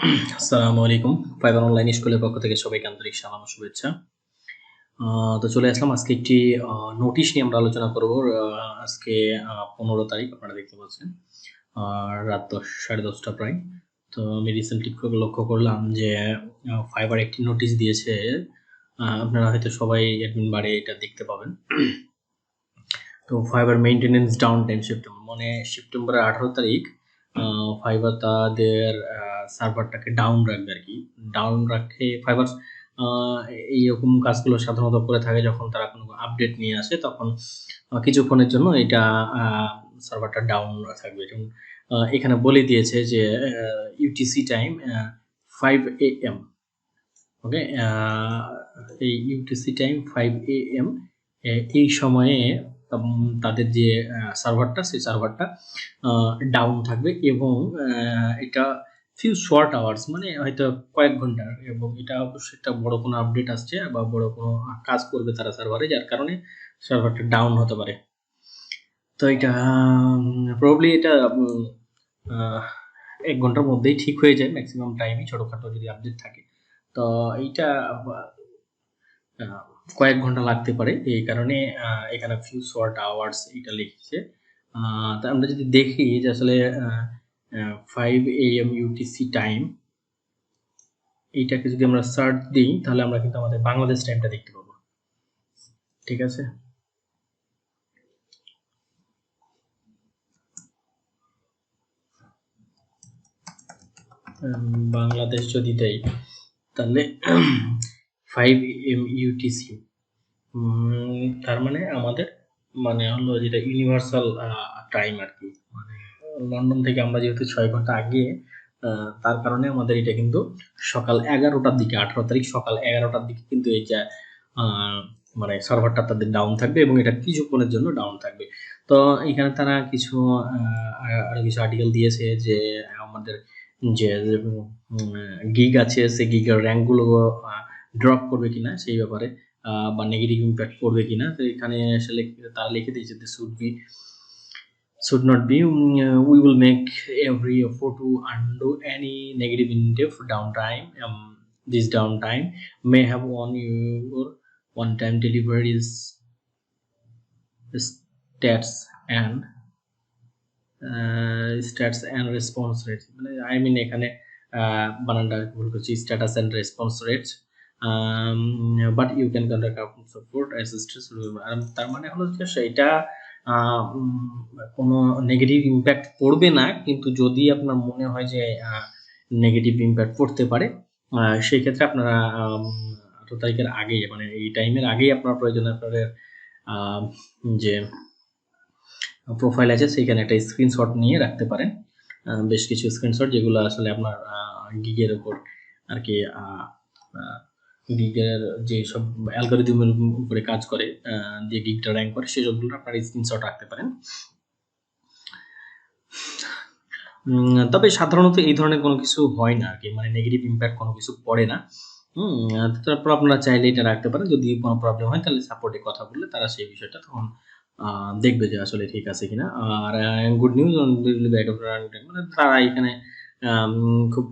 আসসালামু আলাইকুম। Fibre online স্কুলের পক্ষ থেকে সবাইকে আন্তরিক সালাম ও শুভেচ্ছা। তো চলে আসলাম আজকে একটি নোটিশ নিয়ে আমরা আলোচনা করব। আজকে 15 তারিখ আপনারা দেখতে পাচ্ছেন। রাত 10:30 প্রায়। তো আমি রিসেন্টলি লক্ষ্য করলাম যে ফাইবার একটি নোটিশ দিয়েছে। আপনারা হয়তো সবাই অ্যাডমিন বারে এটা দেখতে পাবেন। তো ফাইবার মেইনটেনেন্স ডাউন টাইম সেপ্টেম্বরের 18 তারিখ ফাইবার তাদের সার্ভারটাকে ডাউন রাখবে আর কি। ডাউন রাখে ফাইবার এইরকম কাজগুলো সাধারণত করে থাকে যখন তারা কোনো আপডেট নিয়ে আসে, তখন কিছুক্ষণের জন্য এটা সার্ভারটা ডাউন থাকবে। যেমন এখানে বলে দিয়েছে যে ইউটিসি টাইম 5 AM। ওকে, এই ইউটিসি টাইম 5 AM এই সময়ে তাদের যে সার্ভারটা, সেই সার্ভারটা ডাউন থাকবে এবং এটা ফিউ শর্ট আওয়ার্স, মানে হয়তো কয়েক ঘন্টার, এবং এটা অবশ্যই একটা বড় কোনো আপডেট আসছে বা বড় কোনো কাজ করবে তারা সার্ভারে, যার কারণে সার্ভারটা ডাউন হতে পারে। তো এটা প্রবাবলি এটা 1 ঘন্টার মধ্যেই ঠিক হয়ে যায়, ম্যাক্সিমাম টাইমই, ছোটখাটো যদি আপডেট থাকে। তো এইটা কয়েক ঘন্টা লাগতে পারে, এই কারণে এখানে ফিউ শর্ট আওয়ার্স এটা লিখছে। তা আমরা যদি দেখি যে আসলে 5 AM ইউটিসি টাইম, এইটাকে যদি আমরা সার্চ দিই তাহলে আমরা কিন্তু আমাদের বাংলাদেশ টাইমটা দেখতে পাবো। ঠিক আছে, বাংলাদেশ যদি দেই তাহলে 5 AM ইউটিসি, তার মানে আমাদের হলো যেটা ইউনিভার্সাল টাইম আর কি। মানে লন্ডন থেকে আমরা যেহেতু 6 ঘন্টা আগে, তার কারণে আমাদের এটা কিন্তু সকাল 11টার দিকে, 18 তারিখ সকাল 11টার দিকে কিন্তু এই যে মানে সার্ভারটা তাদের ডাউন থাকবে এবং এটা কিছুক্ষণের জন্য ডাউন থাকবে। তো এখানে তারা কিছু আরো কিছু আর্টিকেল দিয়েছে যে আমাদের যে গিগ আছে, সেই গিগের র্যাঙ্কগুলো ড্রপ করবে কিনা সেই ব্যাপারে, বা নেগেটিভ ইম্প্যাক্ট করবে কিনা। তো এখানে আসলে তারা লিখে দিয়েছে যে should not be. We will make every effort to undo any negative in-depth downtime. This downtime may have on your one-time deliveries stats and response rate. I mean এখানে বানানটা ভুল করছি, status and response rate, but you can contact out support assistance. তার মানে হলো যে সেটা কোনো নেগেটিভ ইম্প্যাক্ট পড়বে না, কিন্তু যদি আপনার মনে হয় যে নেগেটিভ ইম্প্যাক্ট পড়তে পারে, সেই ক্ষেত্রে আপনারা 18 তারিখের আগে, মানে এই টাইমের আগেই আপনার প্রয়োজন আপনাদের যে প্রোফাইল আছে সেইখানে একটা স্ক্রিনশট নিয়ে রাখতে পারেন। বেশ কিছু স্ক্রিনশট যেগুলো আসলে আপনার গিগের উপর আর কি, গিগের যে সব অ্যালগরিদমের উপরে কাজ করে, যে গিগটা র্যাঙ্ক করে, সেই সবগুলো আপনার স্ক্রিনশট রাখতে পারেন। তবে সাধারণত এই ধরনের কোনো কিছু হয় না আর কি, মানে নেগেটিভ ইম্প্যাক্ট কোনো কিছু পড়ে না। তারপর আপনারা চাইলে এটা রাখতে পারেন। যদি কোনো প্রবলেম হয় তাহলে সাপোর্টে কথা বললে তারা সেই বিষয়টা তখন দেখবে যে আসলে ঠিক আছে কিনা। আর গুড নিউজ অন মানে তারা এখানে খুব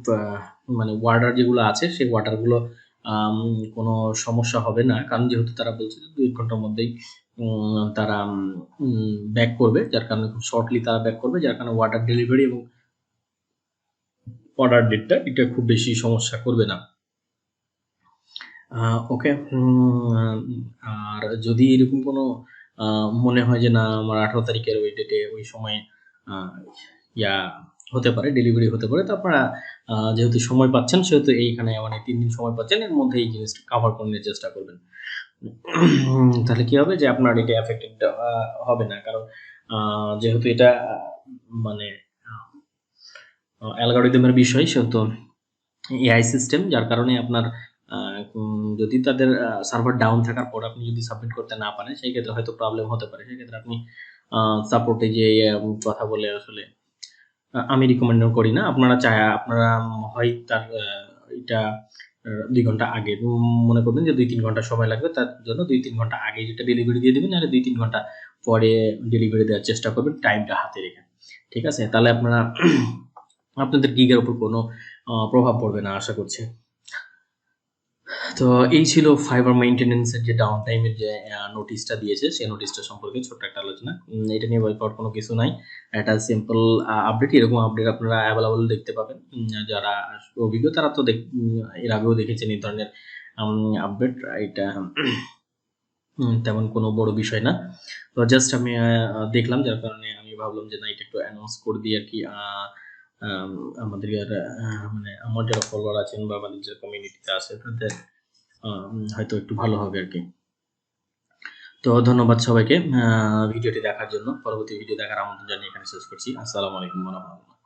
মানে ওয়ার্ডার যেগুলো আছে সেই ওয়ার্ডারগুলো কোনো সমস্যা হবে না, কারণ যেহেতু তারা বলছে যে 2 ঘন্টার মধ্যেই তারা ব্যাক করবে, যার কারণে খুব শর্টলি তারা ব্যাক করবে, যার কারণে ওয়াটার ডেলিভারি এবং অর্ডার ডেটটা এটা খুব বেশি সমস্যা করবে না। ওকে, আর যদি এরকম কোনো মনে হয় যে না আমার 18 তারিখের ওই ডেটে ওই সময় ইয়া হতে পারে, ডেলিভারি হতে পারে, তো আপনারা যেহেতু সময় পাচ্ছেন সেহেতু এইখানে মানে 3 দিন সময় পাচ্ছেন, এর মধ্যে এই জিনিসটা কাভার করে নেওয়ার চেষ্টা করবেন। তাহলে কি হবে যে আপনার এটা এফেক্টেড হবে না, কারণ যেহেতু এটা মানে অ্যালগরিদমের বিষয়, সেহেতু এআই সিস্টেম, যার কারণে আপনার যদি তাদের সার্ভার ডাউন থাকার পর আপনি যদি সাবমিট করতে না পারেন সেই ক্ষেত্রে হয়তো প্রবলেম হতে পারে। সেক্ষেত্রে আপনি সাপোর্টে যে কথা বলে, আসলে আমি রিকমেন্ড করি না। আপনারা হয় তার এটা 2 ঘন্টা আগে মনে করবেন যে 2-3 ঘন্টা সময় লাগবে, তার জন্য 2-3 ঘন্টা আগে যেটা ডেলিভারি দিয়ে দিবেন, আর 2-3 ঘন্টা পরে ডেলিভারি দেওয়ার চেষ্টা করবেন টাইমটা হাতে রেখে। ঠিক আছে, তাহলে আপনারা আপনাদের গিগের উপর কোনো প্রভাব পড়বে না আশা করছি। তো এই ছিল ফাইবার মেইনটেন্যান্সের যে ডাউন টাইমের যে নোটিশটা দিয়েছে, সেই নোটিশটা সম্পর্কে ছোট্ট একটা আলোচনা। এটা নিয়ে ভয় পাওয়ার কোনো কিছু নাই। একটা সিম্পল আপডেট, এরকম আপডেট আপনারা অ্যাভেলেবল দেখতে পাবেন। যারা অভিজ্ঞ তারা তো এর আগেও দেখেছেন এই ধরনের আপডেট। এটা তেমন কোনো বড় বিষয় না। তো জাস্ট আমি দেখলাম, যার কারণে আমি ভাবলাম যে না, এটা একটু অ্যানাউন্স করে দিই আরকি। আমাদের মানে আমার যারা ফলোয়ার আছেন বা আমাদের যে কমিউনিটিতে আছে তাদের হয়তো একটু ভালো হবে আরকি। তো ধন্যবাদ সবাইকে ভিডিওটি দেখার জন্য। পরবর্তী ভিডিও দেখার আমন্ত্রণ জানিয়ে এখানে শেষ করছি। আসসালামু আলাইকুম ওয়া রাহমাতুল্লাহ।